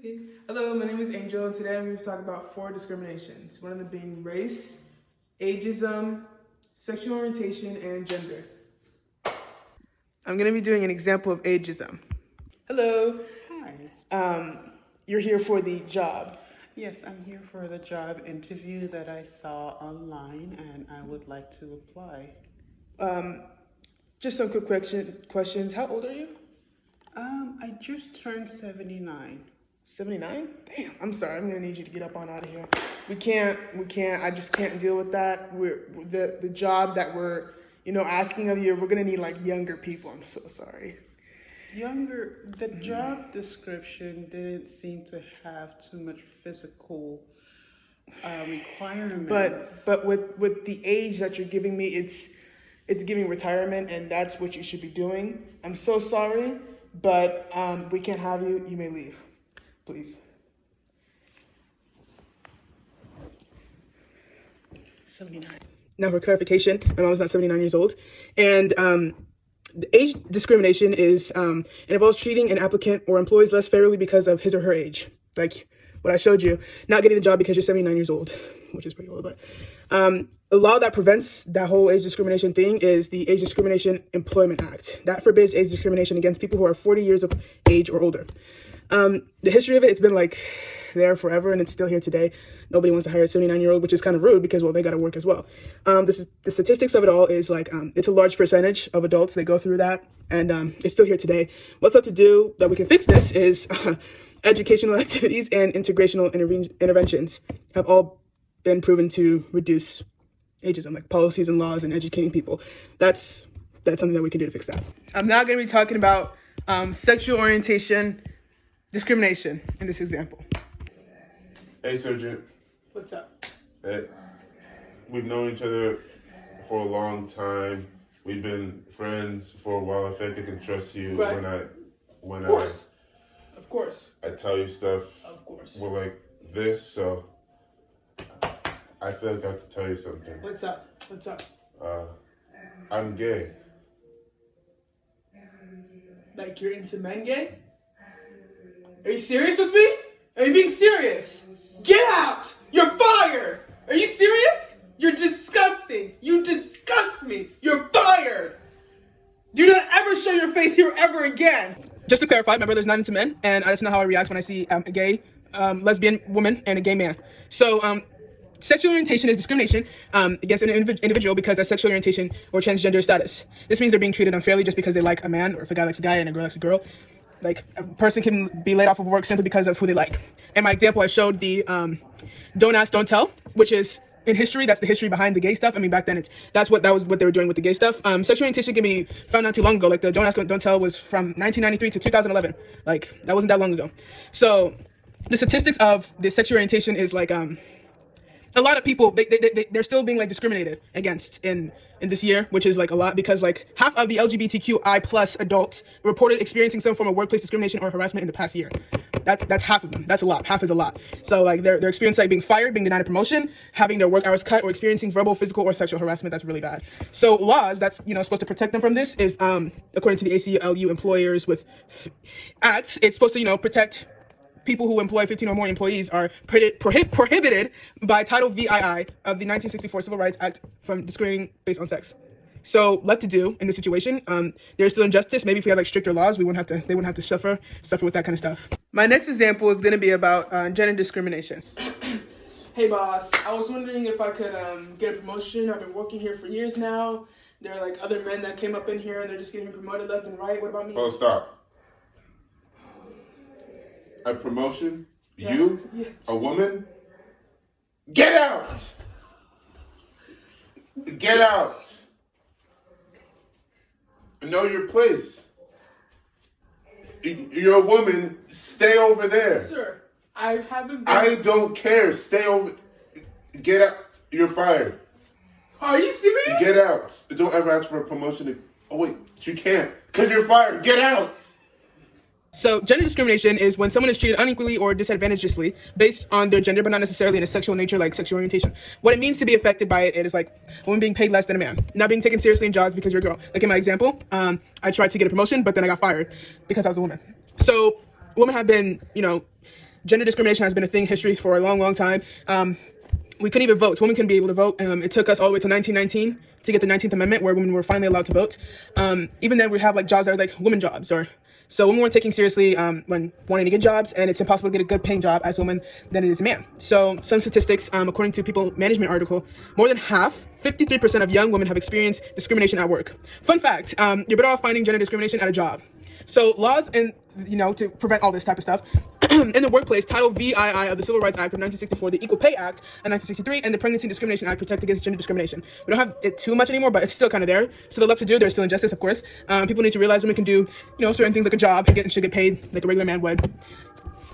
Okay. Hello, my name is Angel, and today I'm going to talk about 4 discriminations. One of them being race, ageism, sexual orientation, and gender. I'm going to be doing an example of ageism. Hello. Hi. You're here for the job. Yes, I'm here for the job interview that I saw online and I would like to apply. Just some quick questions. How old are you? I just turned 79. 79? Damn, I'm sorry. I'm gonna need you to get up on out of here. We can't. I just can't deal with that. The job that we're, asking of you. We're gonna need like younger people. I'm so sorry. The job description didn't seem to have too much physical requirements. But with the age that you're giving me, it's giving retirement, and that's what you should be doing. I'm so sorry, but we can't have you. You may leave, please. 79. Now, for clarification, my mom was not 79 years old, and the age discrimination is it involves treating an applicant or employees less fairly because of his or her age. Like what I showed you, not getting the job because you're 79 years old, which is pretty old. But a law that prevents that whole age discrimination thing is the Age Discrimination Employment Act. That forbids age discrimination against people who are 40 years of age or older. The history of it's been like there forever, and it's still here today. Nobody wants to hire a 79-year-old, which is kind of rude because, well, they got to work as well. The statistics of it all is like it's a large percentage of adults that go through that, and it's still here today. What's left to do that we can fix this is educational activities and integrational interventions have all been proven to reduce ageism, like policies and laws and educating people. That's something that we can do to fix that. I'm now going to be talking about sexual orientation discrimination in this example. Hey, Sergeant. What's up? Hey, we've known each other for a long time. We've been friends for a while. I feel like I can trust you Right. when Of course. I tell you stuff. Of course. We're like this, so I feel like I have to tell you something. What's up? I'm gay. Like you're into men gay? Are you serious with me? Are you being serious? Get out! You're fired! Are you serious? You're disgusting! You disgust me! You're fired! Do not ever show your face here ever again! Just to clarify, my brother's not into men, and that's not how I react when I see a gay lesbian woman and a gay man. So, sexual orientation is discrimination against an individual because of sexual orientation or transgender status. This means they're being treated unfairly just because they like a man, or if a guy likes a guy and a girl likes a girl. Like, a person can be laid off of work simply because of who they like. In my example, I showed the don't ask, don't tell, which is, in history, that's the history behind the gay stuff. I mean, back then, that was what they were doing with the gay stuff. Sexual orientation can be found not too long ago. Like, the don't ask, don't tell was from 1993 to 2011. Like, that wasn't that long ago. So, the statistics of the sexual orientation is, like, a lot of people, they're still being like discriminated against in this year, which is like a lot because like half of the LGBTQI plus adults reported experiencing some form of workplace discrimination or harassment in the past year. That's half of them. That's a lot. Half is a lot. So like they're experiencing like being fired, being denied a promotion, having their work hours cut, or experiencing verbal, physical, or sexual harassment. That's really bad. So laws that's supposed to protect them from this is according to the ACLU Employers with Act, it's supposed to protect people who employ 15 or more employees are prohibited by Title VII of the 1964 Civil Rights Act from discriminating based on sex. So, left to do in this situation. There's still injustice. Maybe if we had like stricter laws, they wouldn't have to suffer with that kind of stuff. My next example is going to be about gender discrimination. Hey, boss. I was wondering if I could get a promotion. I've been working here for years now. There are like other men that came up in here and they're just getting promoted left and right. What about me? Oh, stop. A promotion? Yeah. You? Yeah. A woman? Get out! Get out! Know your place. You're a woman. Stay over there. Sir, I haven't been... I don't care. Stay over. Get out. You're fired. Are you serious? Get out. Don't ever ask for a promotion. Oh, wait. You can't. Because you're fired. Get out. So gender discrimination is when someone is treated unequally or disadvantageously based on their gender, but not necessarily in a sexual nature, like sexual orientation. What it means to be affected by it is like a woman being paid less than a man, not being taken seriously in jobs because you're a girl. Like in my example, I tried to get a promotion, but then I got fired because I was a woman. So women have been, Gender discrimination has been a thing in history for a long, long time. We couldn't even vote. So women couldn't be able to vote. It took us all the way to 1919 to get the 19th Amendment, where women were finally allowed to vote. Even then, we have like jobs that are like women jobs, or so women weren't taken seriously when wanting to get jobs, and it's impossible to get a good paying job as a woman than it is a man. So some statistics, according to People Management article, more than half, 53% of young women have experienced discrimination at work. Fun fact, you're better off finding gender discrimination at a job. So laws and, to prevent all this type of stuff. In the workplace, Title VII of the Civil Rights Act of 1964, the Equal Pay Act of 1963, and the Pregnancy and Discrimination Act protect against gender discrimination. We don't have it too much anymore, but it's still kind of there. So they're left to do. There's still injustice, of course. People need to realize women can do, certain things like a job and should get paid like a regular man would.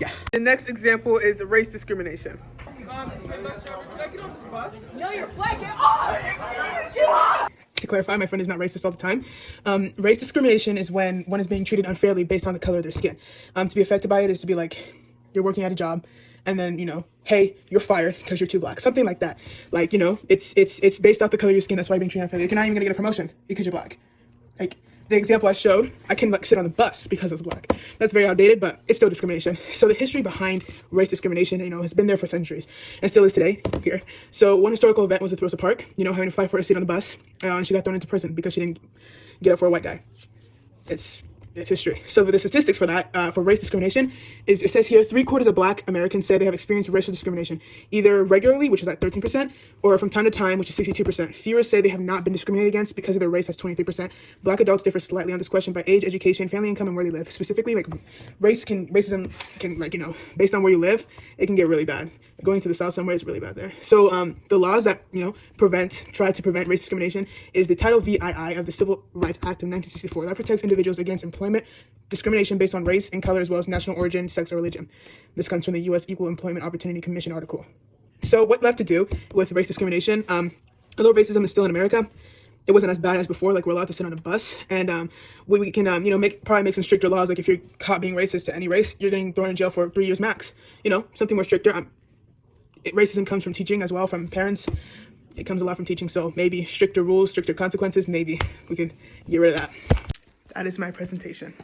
Yeah. The next example is race discrimination. Hey, bus driver, can I get on this bus? No, you're black. Get off! To clarify, my friend is not racist all the time. Race discrimination is when one is being treated unfairly based on the color of their skin. To be affected by it is to be like, you're working at a job, and then, hey, you're fired because you're too black. Something like that. Like, it's based off the color of your skin. That's why you're being treated unfairly. You're not even gonna get a promotion because you're black. Like, the example I showed, I can sit on the bus because I was black. That's very outdated, but it's still discrimination. So the history behind race discrimination, has been there for centuries and still is today here. So one historical event was with Rosa Parks, having to fight for a seat on the bus, and she got thrown into prison because she didn't get up for a white guy. It's history. So the statistics for that, for race discrimination, is it says here 3/4 of Black Americans say they have experienced racial discrimination, either regularly, which is at 13%, or from time to time, which is 62%. Fewer say they have not been discriminated against because of their race, that's 23%. Black adults differ slightly on this question by age, education, family income, and where they live. Specifically, like racism can based on where you live, it can get really bad. Going to the south somewhere is really bad there. So the laws that try to prevent race discrimination is the Title VII of the Civil Rights Act of 1964 that protects individuals against employment discrimination based on race and color, as well as national origin, sex, or religion. This comes from the U.S. Equal Employment Opportunity Commission article. So what left to do with race discrimination? Although racism is still in America, it wasn't as bad as before. Like, we're allowed to sit on a bus, and we can probably make some stricter laws. Like, if you're caught being racist to any race, you're getting thrown in jail for 3 years max. Something more stricter. Racism comes from teaching as well, from parents. It comes a lot from teaching, so maybe stricter rules, stricter consequences, maybe we could get rid of that. That is my presentation.